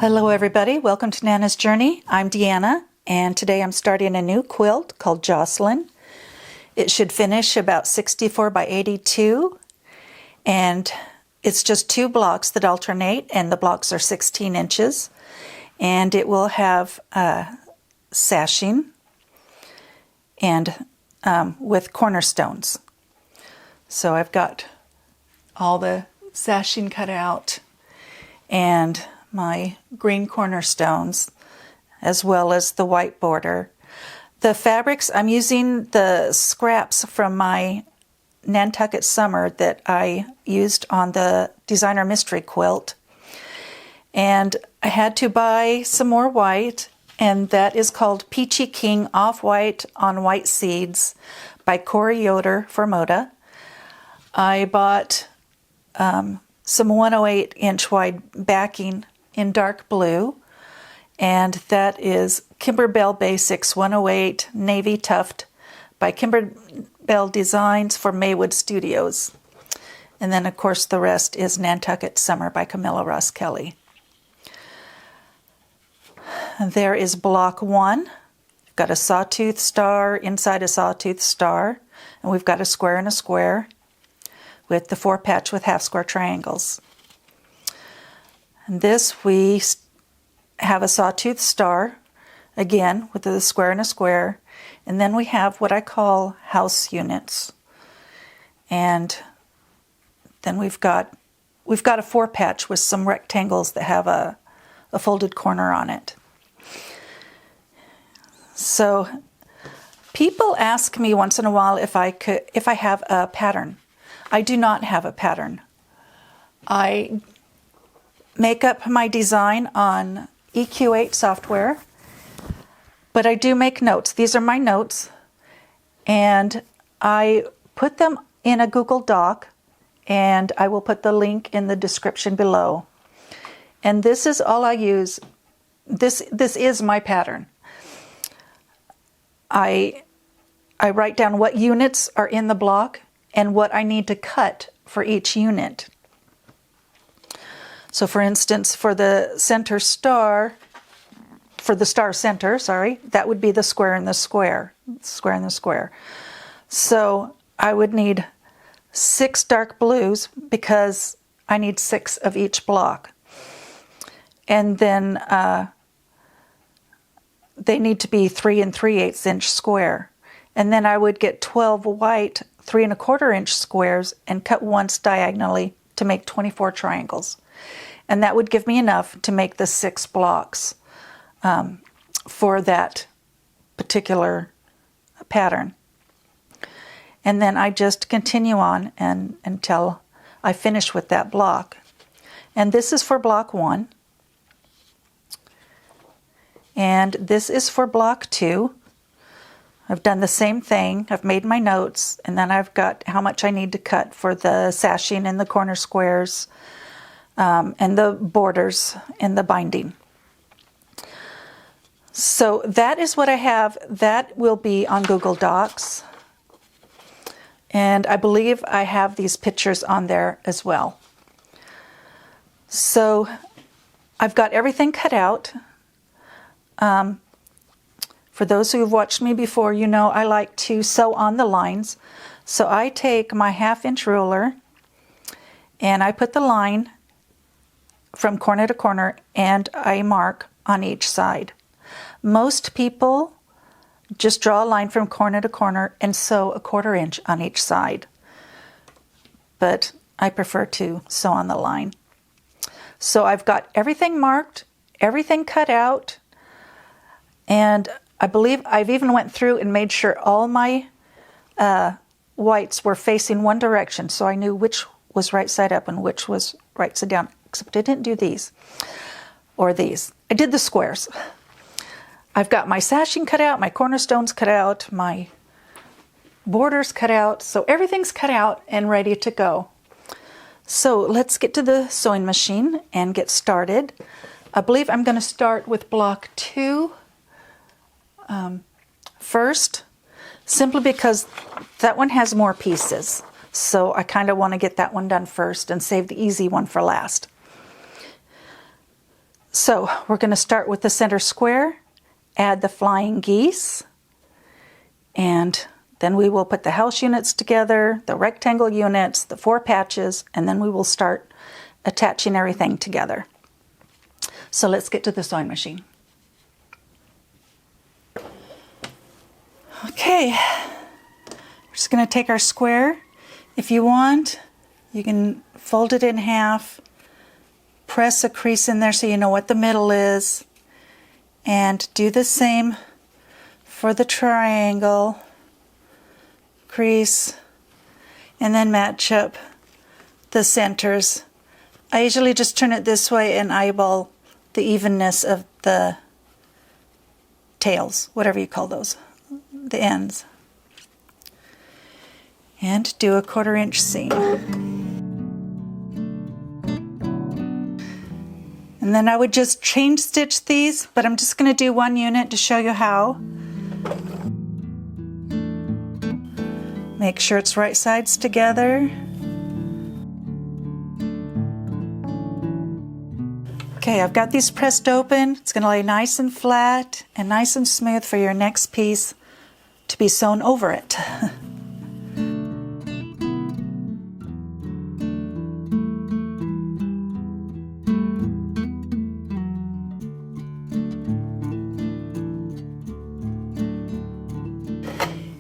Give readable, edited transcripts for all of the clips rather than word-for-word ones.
Hello everybody, welcome to Nana's Journey. I'm Deanna and today I'm starting a new quilt called Jocelyn. It should finish about 64 by 82 and it's just 2 blocks that alternate and the blocks are 16 inches and it will have sashing and with cornerstones. So I've got all the sashing cut out and my green cornerstones as well as the white border. The fabrics, I'm using the scraps from my Nantucket Summer that I used on the Designer Mystery Quilt. And I had to buy some more white, and that is called Peachy King Off-White on White Seeds by Corey Yoder for Moda. I bought some 108-inch wide backing in dark blue, and that is Kimberbell Basics 108 Navy Tuft by Kimberbell Designs for Maywood Studios. And then of course the rest is Nantucket Summer by Camilla Ross Kelly. There is block 1. We've got a sawtooth star inside a sawtooth star, and we've got a square and a square with the 4 patch with half square triangles. And this we have a sawtooth star, again with a square and a square, and then we have what I call house units. And then we've got a 4 patch with some rectangles that have a folded corner on it. So people ask me once in a while if I have a pattern. I do not have a pattern. I make up my design on EQ8 software, but I do make notes. These are my notes, and I put them in a Google Doc, and I will put the link in the description below. And this is all I use. This is my pattern. I write down what units are in the block and what I need to cut for each unit. So for instance, for the center star, for the star center, sorry, that would be the square and the square, square and the square. So I would need 6 dark blues because I need 6 of each block. And then they need to be 3 3/8 inch square. And then I would get 12 white 3 1/4 inch squares and cut once diagonally to make 24 triangles. And that would give me enough to make the 6 blocks for that particular pattern. And then I just continue on until I finish with that block. And this is for block 1. And this is for block 2. I've done the same thing. I've made my notes, and then I've got how much I need to cut for the sashing and the corner squares and the borders and the binding. So that is what I have. That will be on Google Docs. And I believe I have these pictures on there as well. So I've got everything cut out. For those who have watched me before, you know I like to sew on the lines. So I take my 1/2 inch ruler and I put the line from corner to corner and I mark on each side. Most people just draw a line from corner to corner and sew a 1/4 inch on each side. But I prefer to sew on the line. So I've got everything marked, everything cut out, and I believe I've even went through and made sure all my whites were facing one direction, so I knew which was right side up and which was right side down, except I didn't do these or these. I did the squares. I've got my sashing cut out, my cornerstones cut out, my borders cut out, so everything's cut out and ready to go. So let's get to the sewing machine and get started. I believe I'm going to start with block 2 first, simply because that one has more pieces. So I kind of want to get that one done first and save the easy one for last. So we're going to start with the center square, add the flying geese, and then we will put the house units together, the rectangle units, the 4 patches, and then we will start attaching everything together. So let's get to the sewing machine. Okay, we're just going to take our square. If you want, you can fold it in half, press a crease in there so you know what the middle is, and do the same for the triangle, crease, and then match up the centers. I usually just turn it this way and eyeball the evenness of the tails, whatever you call those, the ends. And do a 1/4 inch seam. And then I would just chain stitch these, but I'm just going to do 1 unit to show you how. Make sure it's right sides together. Okay, I've got these pressed open. It's going to lay nice and flat and nice and smooth for your next piece to be sewn over it.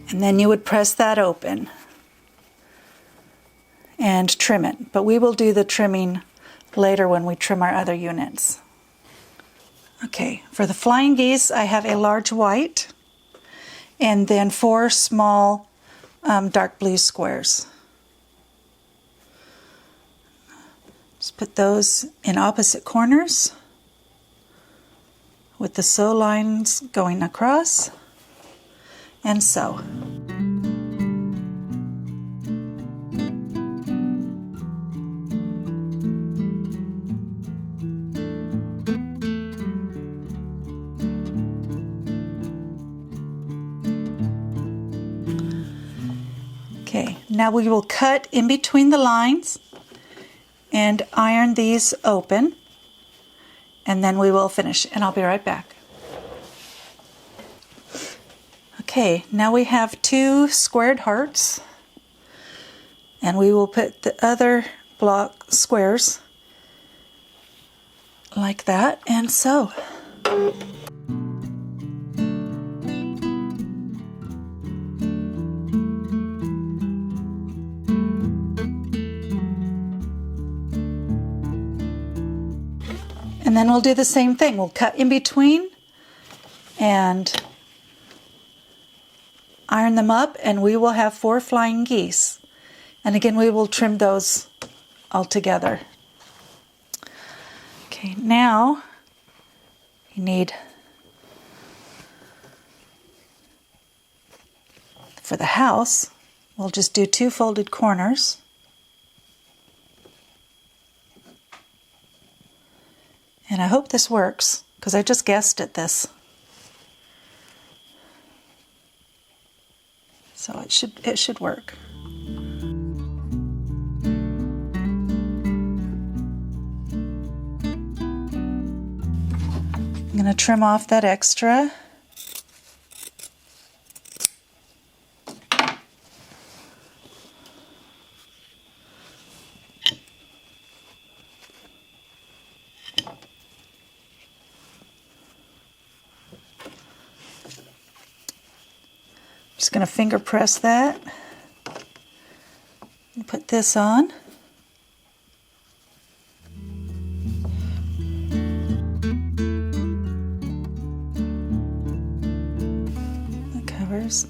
And then you would press that open and trim it. But we will do the trimming later when we trim our other units. Okay, for the flying geese, I have a large white and then 4 small dark blue squares. Just put those in opposite corners with the sew lines going across, and sew. Okay, now we will cut in between the lines and iron these open, and then we will finish, and I'll be right back. Okay, now we have 2 squared hearts, and we will put the other block squares like that and sew. And then we'll do the same thing. We'll cut in between and iron them up, and we will have 4 flying geese. And again, we will trim those all together. Okay, now you need, for the house, we'll just do 2 folded corners. And I hope this works, because I just guessed at this. So it should work. I'm going to trim off that extra. Just going to finger press that and put this on. The covers.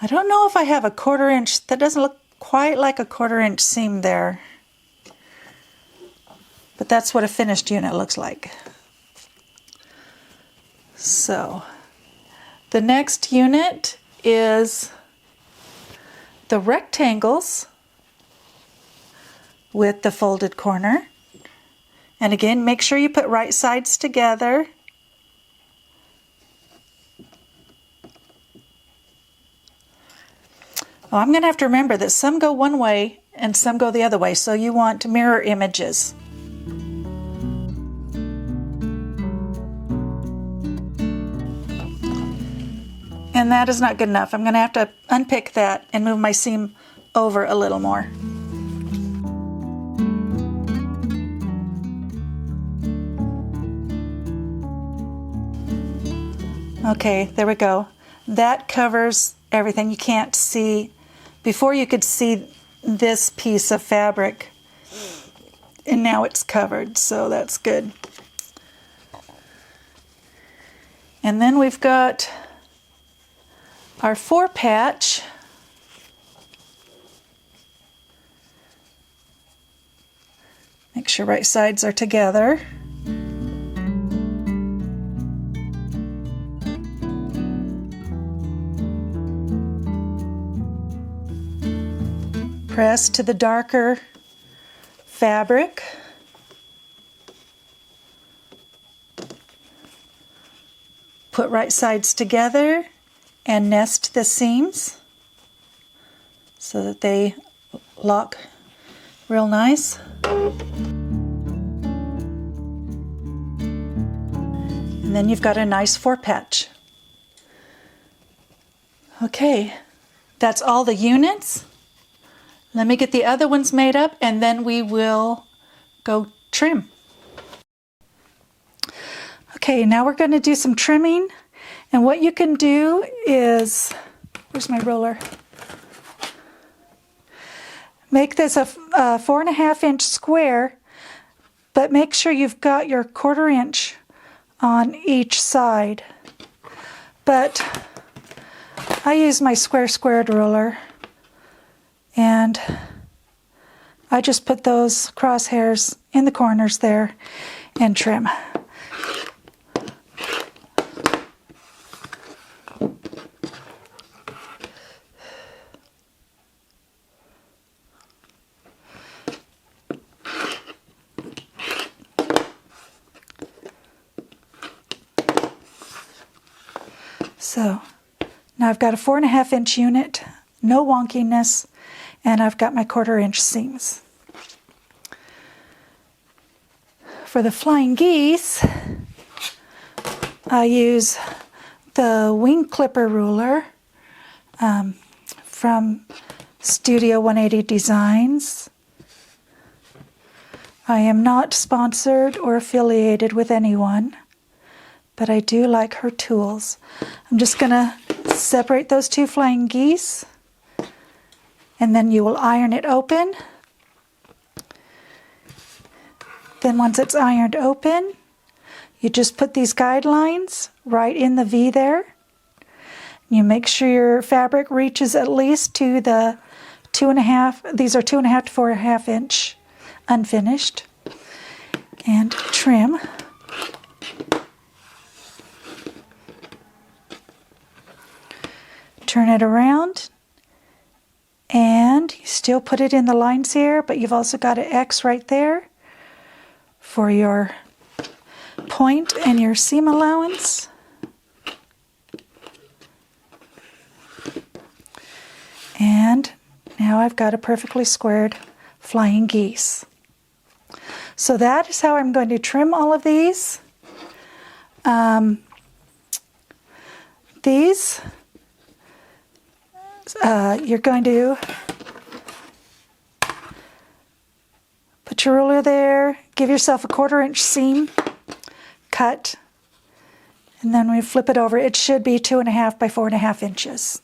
I don't know if I have a 1/4 inch. That doesn't look quite like a 1/4 inch seam there, but that's what a finished unit looks like. So the next unit is the rectangles with the folded corner. And again, make sure you put right sides together. Oh, I'm going to have to remember that some go one way and some go the other way, so you want mirror images. And that is not good enough. I'm going to have to unpick that and move my seam over a little more. Okay, there we go. That covers everything. You can't see, before you could see this piece of fabric, and now it's covered, so that's good. And then we've got our 4-patch. Make sure right sides are together. Press to the darker fabric. Put right sides together and nest the seams so that they lock real nice. And then you've got a nice 4-patch. Okay, that's all the units. Let me get the other ones made up and then we will go trim. Okay, now we're going to do some trimming. And what you can do is, where's my ruler? Make this a 4.5-inch square, but make sure you've got your 1/4 inch on each side. But I use my squared ruler, and I just put those crosshairs in the corners there and trim. So now I've got a 4.5-inch unit, no wonkiness, and I've got my 1/4 inch seams. For the flying geese, I use the wing clipper ruler from Studio 180 Designs. I am not sponsored or affiliated with anyone, but I do like her tools. I'm just going to separate those 2 flying geese, and then you will iron it open. Then once it's ironed open, you just put these guidelines right in the V there. You make sure your fabric reaches at least to the 2.5, these are 2.5 to 4.5 inch unfinished, and trim. Turn it around, and you still put it in the lines here, but you've also got an X right there for your point and your seam allowance. And now I've got a perfectly squared flying geese. So that is how I'm going to trim all of these. You're going to put your ruler there, give yourself a 1/4 inch seam, cut, and then we flip it over. It should be 2.5 by 4.5 inches.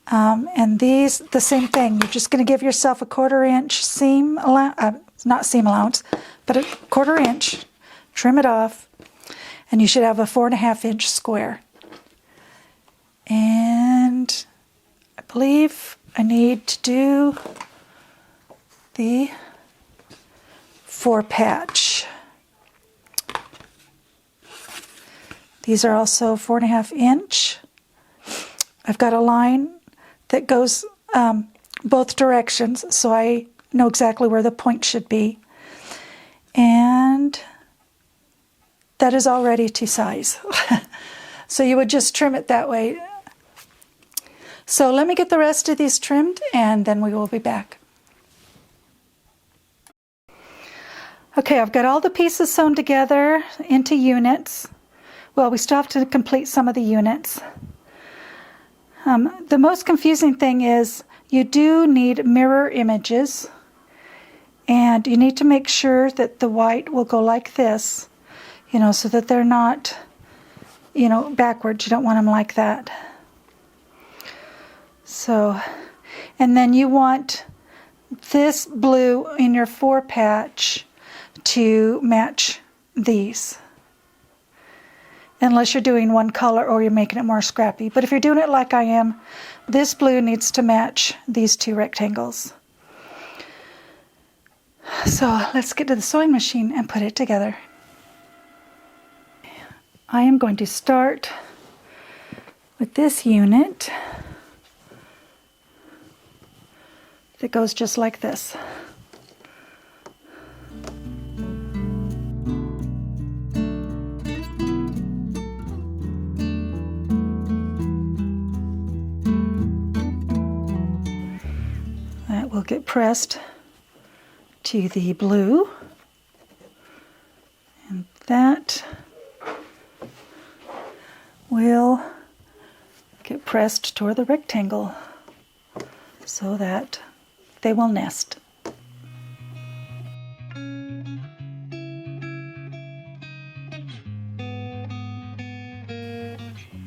And these, the same thing. You're just going to give yourself a 1/4 inch seam allowance, not seam allowance, but a 1/4 inch, trim it off, and you should have a 4.5 inch square. And I believe I need to do the 4-patch. These are also 4.5 inch. I've got a line that goes both directions, so I know exactly where the point should be. And that is already to size. So you would just trim it that way. So let me get the rest of these trimmed, and then we will be back. Okay, I've got all the pieces sewn together into units. Well, we still have to complete some of the units. The most confusing thing is you do need mirror images, and you need to make sure that the white will go like this, you know, so that they're not, you know, backwards. You don't want them like that. So, and then you want this blue in your 4 patch to match these. Unless you're doing one color or you're making it more scrappy. But if you're doing it like I am, this blue needs to match these 2 rectangles. So let's get to the sewing machine and put it together. I am going to start with this unit that goes just like this. That will get pressed to the blue, and that will get pressed toward the rectangle so that they will nest.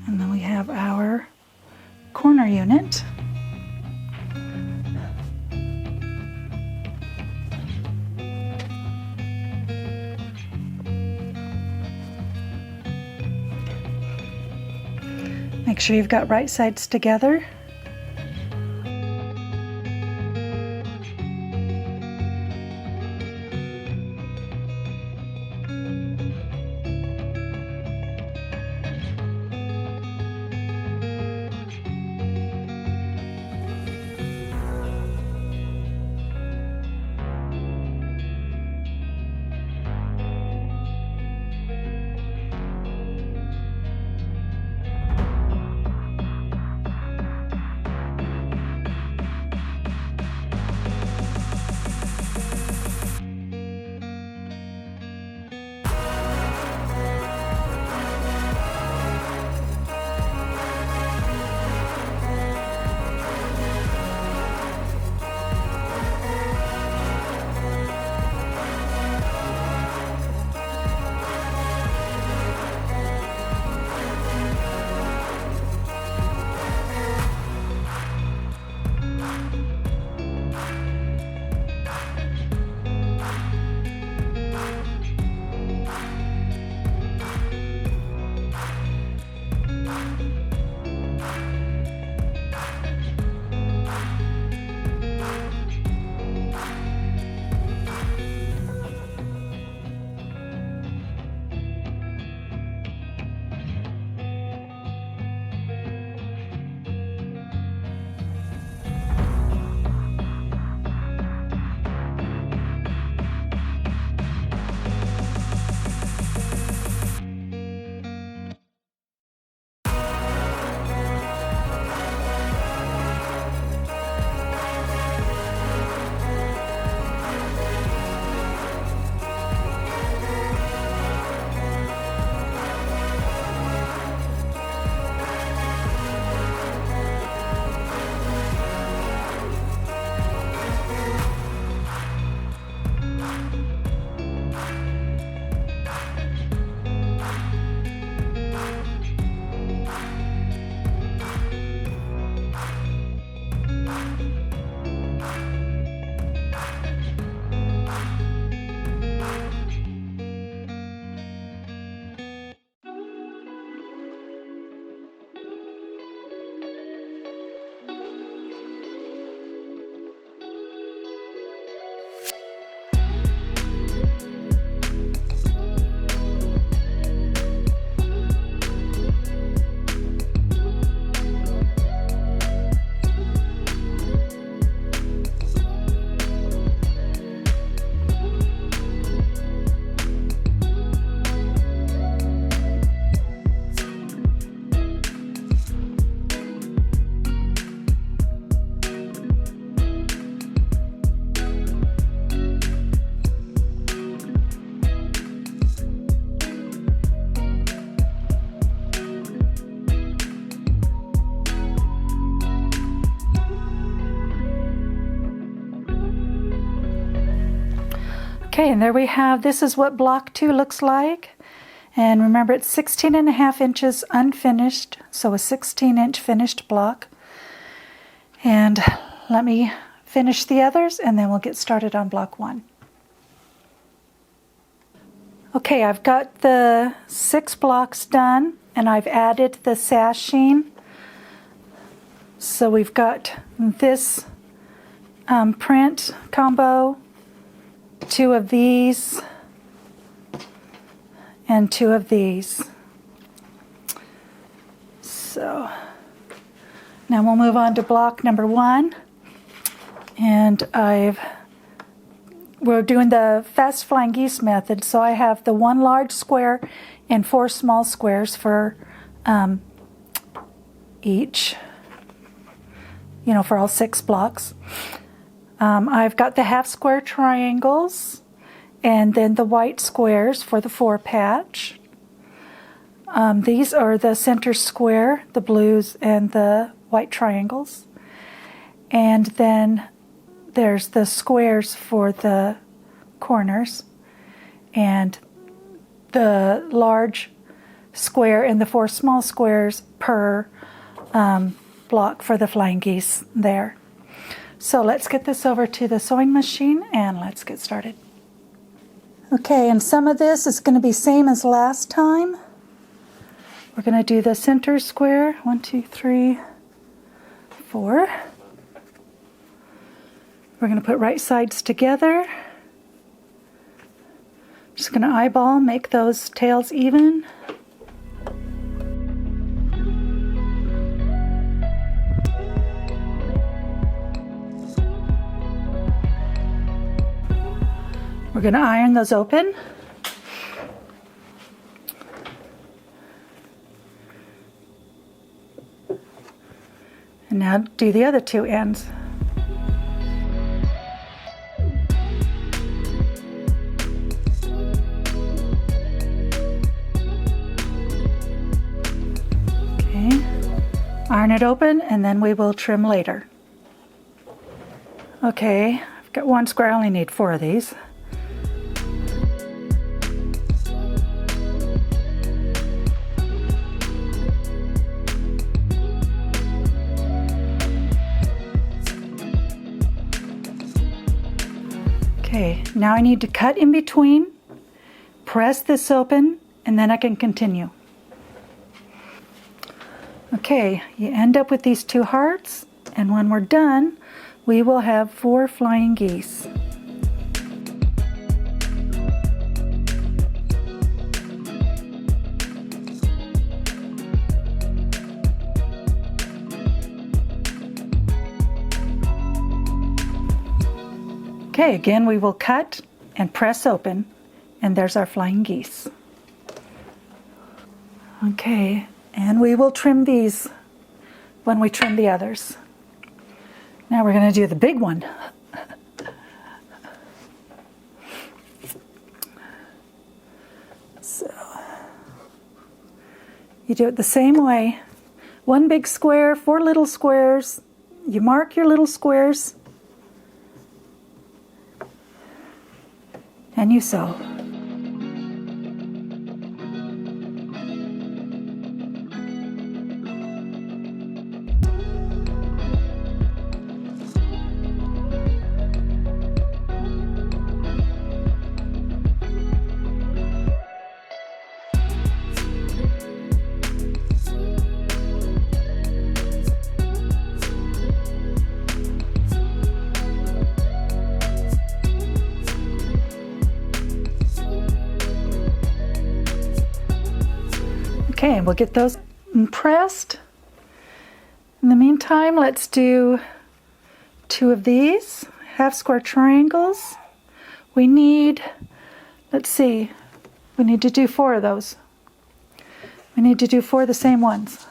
And then we have our corner unit. Make sure you've got right sides together. Okay, and there we have, this is what block 2 looks like. And remember, it's 16.5 inches unfinished, so a 16-inch finished block. And let me finish the others, and then we'll get started on block 1. Okay, I've got the 6 blocks done, and I've added the sashing. So we've got this print combo, 2 of these, and 2 of these. So now we'll move on to block number 1, and we're doing the fast flying geese method, so I have the 1 large square and 4 small squares for each, for all 6 blocks. I've got the half square triangles and then the white squares for the 4 patch. These are the center square, the blues, and the white triangles. And then there's the squares for the corners, and the large square and the 4 small squares per block for the flying geese there. So let's get this over to the sewing machine and let's get started. Okay, and some of this is going to be same as last time. We're going to do the center square, 1, 2, 3, 4. We're going to put right sides together. Just going to eyeball, make those tails even. We're going to iron those open. And now do the other 2 ends. Okay, iron it open and then we will trim later. Okay, I've got 1 square, I only need 4 of these. Okay, now I need to cut in between, press this open, and then I can continue. Okay, you end up with these 2 hearts, and when we're done, we will have 4 flying geese. Okay, again we will cut and press open, and there's our flying geese. Okay, and we will trim these when we trim the others. Now we're going to do the big one. So you do it the same way. 1 big square, 4 little squares. You mark your little squares and you sew. Okay, and we'll get those pressed. In the meantime, let's do 2 of these half square triangles. We need, let's see, we need to do 4 of those. We need to do 4 of the same ones.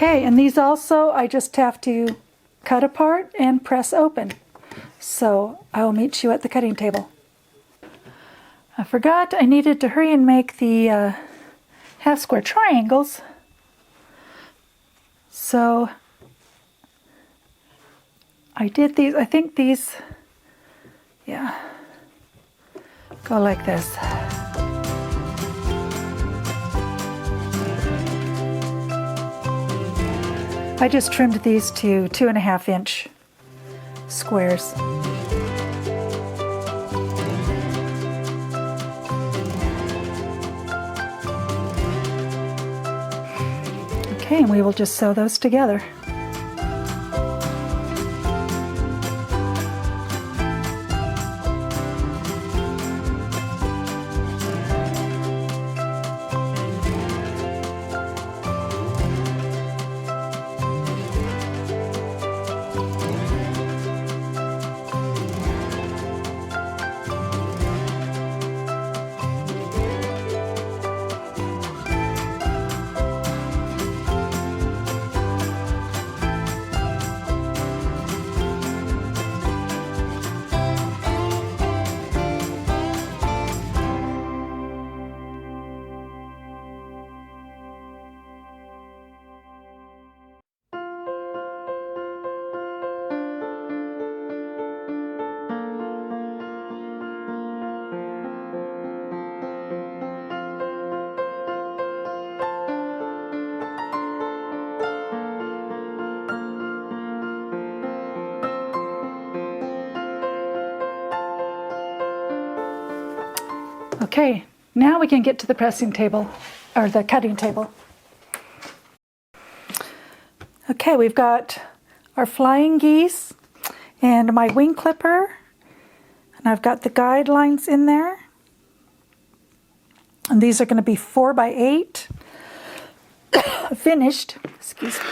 Okay, and these also I just have to cut apart and press open. So I will meet you at the cutting table. I forgot I needed to hurry and make the half square triangles. So I did these, I think these, yeah, go like this. I just trimmed these to 2.5 inch squares. Okay, and we will just sew those together. Okay, now we can get to the pressing table, or the cutting table. Okay, we've got our flying geese and my wing clipper, and I've got the guidelines in there. And these are going to be 4 by 8 finished. Excuse me.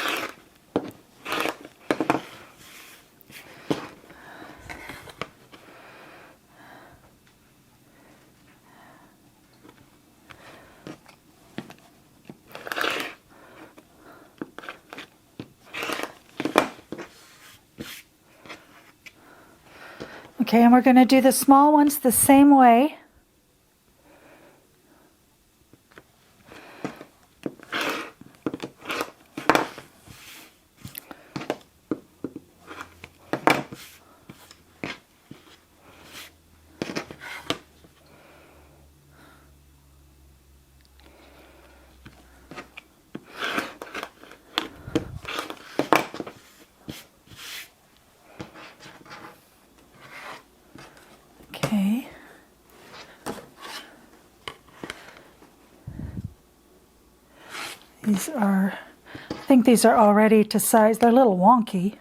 Okay, and we're going to do the small ones the same way. Okay. These are, I think these are all ready to size. They're a little wonky.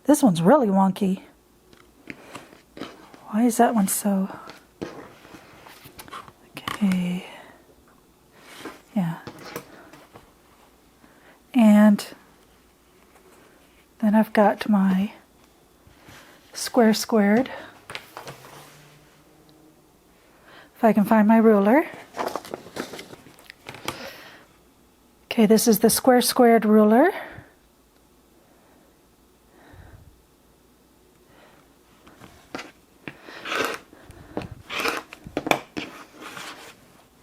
This one's really wonky. Why is that one so? Okay. Yeah. And then I've got my square squared. If I can find my ruler. Okay, this is the square squared ruler.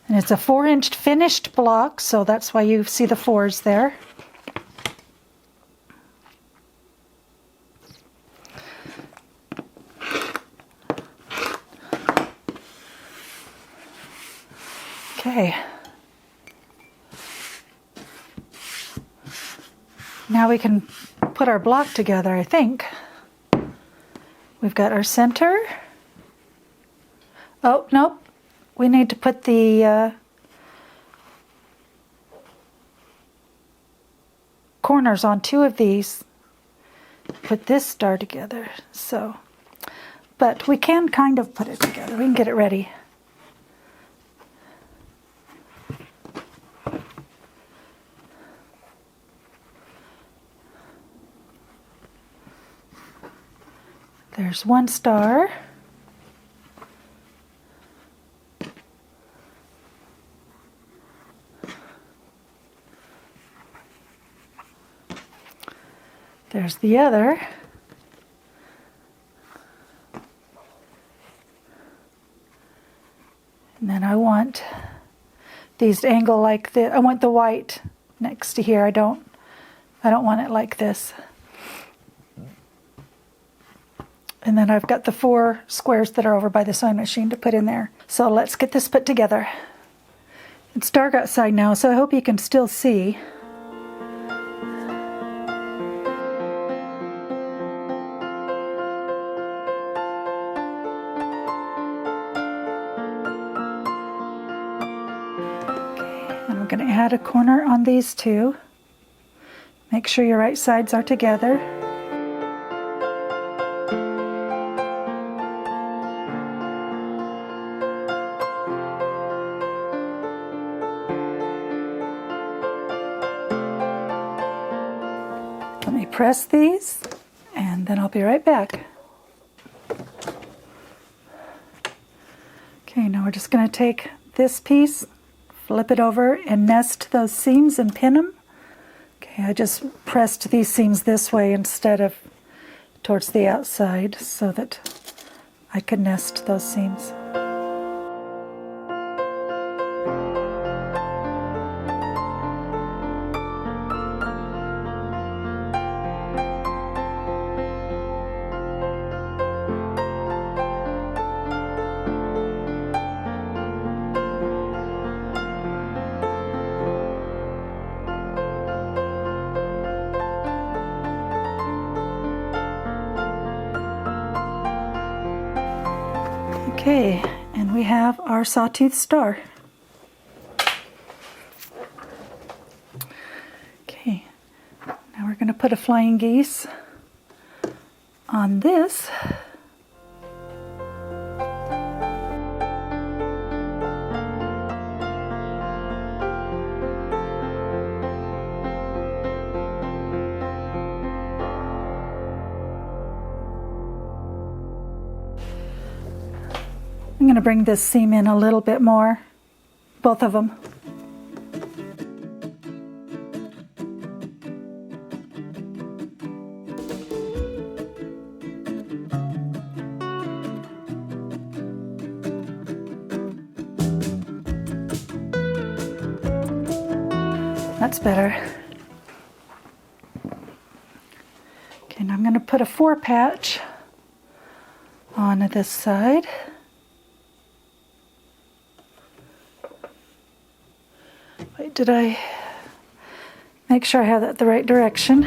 And it's a 4-inch finished block, so that's why you see the 4s there. Okay. Now we can put our block together, I think. We've got our center. Oh, nope. We need to put the corners on 2 of these. Put this star together. So, but we can kind of put it together. We can get it ready. There's one star. There's the other. And then I want these to angle like this. I want the white next to here. I don't want it like this. And then I've got the 4 squares that are over by the sewing machine to put in there. So let's get this put together. It's dark outside now, so I hope you can still see. I'm going to add a corner on these 2. Make sure your right sides are together. Let me press these, and then I'll be right back. Okay, now we're just going to take this piece, flip it over, and nest those seams and pin them. Okay, I just pressed these seams this way instead of towards the outside so that I could nest those seams. Okay, and we have our sawtooth star. Okay, now we're going to put a flying geese on this. I'm going to bring this seam in a little bit more, both of them. That's better. Okay, now I'm going to put a 4 patch on this side. Wait, did I make sure I have that the right direction?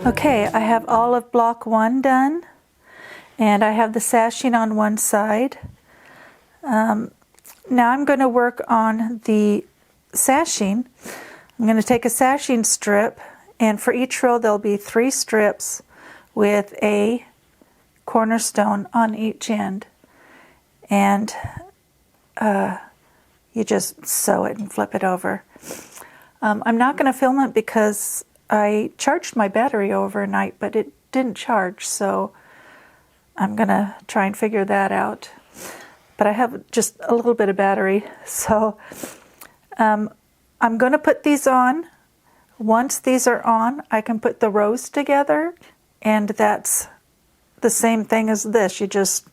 Okay, I have all of block 1 done, and I have the sashing on one side. Now I'm going to work on the sashing. I'm going to take a sashing strip, and for each row there'll be 3 strips with a cornerstone on each end. And you just sew it and flip it over. I'm not going to film it because I charged my battery overnight, but it didn't charge, so I'm going to try and figure that out. But I have just a little bit of battery, so I'm going to put these on. Once these are on, I can put the rows together, and that's the same thing as this. You just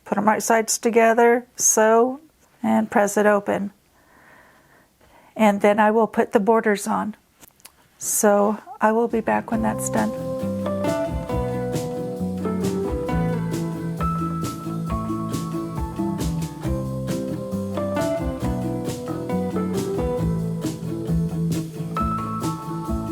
put them right sides together, sew, and press it open. And then I will put the borders on. So I will be back when that's done.